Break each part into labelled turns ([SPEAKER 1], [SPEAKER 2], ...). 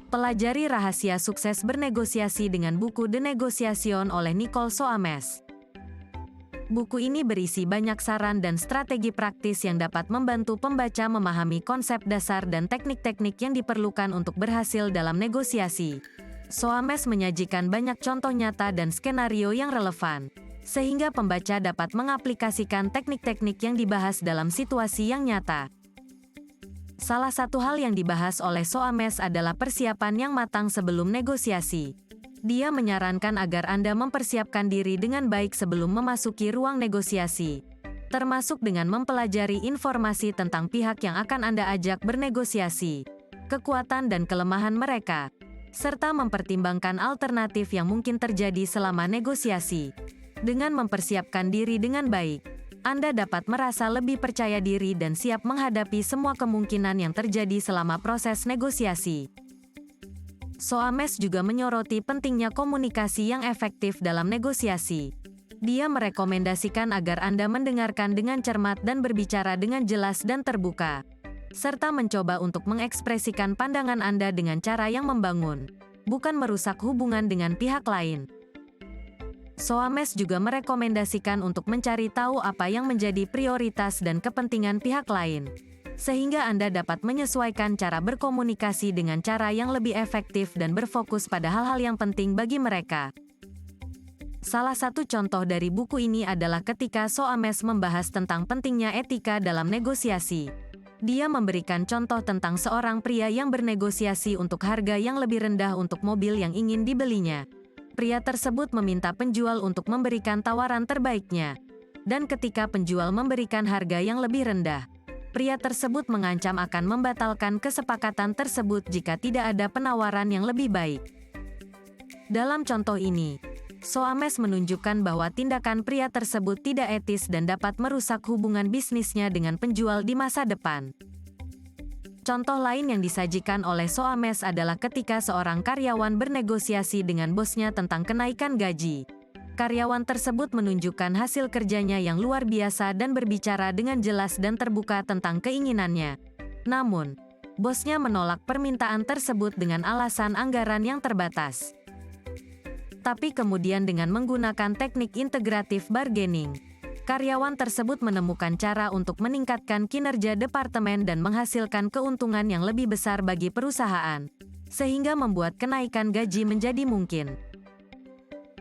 [SPEAKER 1] Pelajari rahasia sukses bernegosiasi dengan buku The Negotiation oleh Nicole Soames. Buku ini berisi banyak saran dan strategi praktis yang dapat membantu pembaca memahami konsep dasar dan teknik-teknik yang diperlukan untuk berhasil dalam negosiasi. Soames menyajikan banyak contoh nyata dan skenario yang relevan, sehingga pembaca dapat mengaplikasikan teknik-teknik yang dibahas dalam situasi yang nyata. Salah satu hal yang dibahas oleh Soames adalah persiapan yang matang sebelum negosiasi. Dia menyarankan agar Anda mempersiapkan diri dengan baik sebelum memasuki ruang negosiasi, termasuk dengan mempelajari informasi tentang pihak yang akan Anda ajak bernegosiasi, kekuatan dan kelemahan mereka, serta mempertimbangkan alternatif yang mungkin terjadi selama negosiasi. Dengan mempersiapkan diri dengan baik, Anda dapat merasa lebih percaya diri dan siap menghadapi semua kemungkinan yang terjadi selama proses negosiasi. Soames juga menyoroti pentingnya komunikasi yang efektif dalam negosiasi. Dia merekomendasikan agar Anda mendengarkan dengan cermat dan berbicara dengan jelas dan terbuka, serta mencoba untuk mengekspresikan pandangan Anda dengan cara yang membangun, bukan merusak hubungan dengan pihak lain. Soames juga merekomendasikan untuk mencari tahu apa yang menjadi prioritas dan kepentingan pihak lain, sehingga Anda dapat menyesuaikan cara berkomunikasi dengan cara yang lebih efektif dan berfokus pada hal-hal yang penting bagi mereka. Salah satu contoh dari buku ini adalah ketika Soames membahas tentang pentingnya etika dalam negosiasi. Dia memberikan contoh tentang seorang pria yang bernegosiasi untuk harga yang lebih rendah untuk mobil yang ingin dibelinya. Pria tersebut meminta penjual untuk memberikan tawaran terbaiknya. Dan ketika penjual memberikan harga yang lebih rendah, pria tersebut mengancam akan membatalkan kesepakatan tersebut jika tidak ada penawaran yang lebih baik. Dalam contoh ini, Soames menunjukkan bahwa tindakan pria tersebut tidak etis dan dapat merusak hubungan bisnisnya dengan penjual di masa depan. Contoh lain yang disajikan oleh Soames adalah ketika seorang karyawan bernegosiasi dengan bosnya tentang kenaikan gaji. Karyawan tersebut menunjukkan hasil kerjanya yang luar biasa dan berbicara dengan jelas dan terbuka tentang keinginannya. Namun, bosnya menolak permintaan tersebut dengan alasan anggaran yang terbatas. Tapi kemudian dengan menggunakan teknik integratif bargaining, karyawan tersebut menemukan cara untuk meningkatkan kinerja departemen dan menghasilkan keuntungan yang lebih besar bagi perusahaan, sehingga membuat kenaikan gaji menjadi mungkin.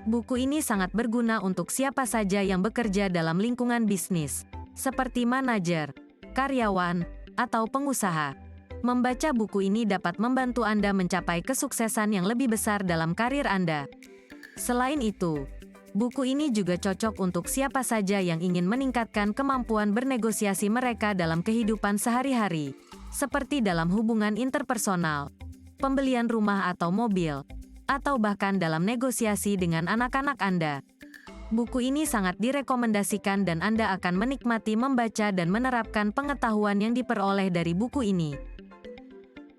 [SPEAKER 1] Buku ini sangat berguna untuk siapa saja yang bekerja dalam lingkungan bisnis, seperti manajer, karyawan, atau pengusaha. Membaca buku ini dapat membantu Anda mencapai kesuksesan yang lebih besar dalam karir Anda. Selain itu, buku ini juga cocok untuk siapa saja yang ingin meningkatkan kemampuan bernegosiasi mereka dalam kehidupan sehari-hari, seperti dalam hubungan interpersonal, pembelian rumah atau mobil, atau bahkan dalam negosiasi dengan anak-anak Anda. Buku ini sangat direkomendasikan dan Anda akan menikmati membaca dan menerapkan pengetahuan yang diperoleh dari buku ini.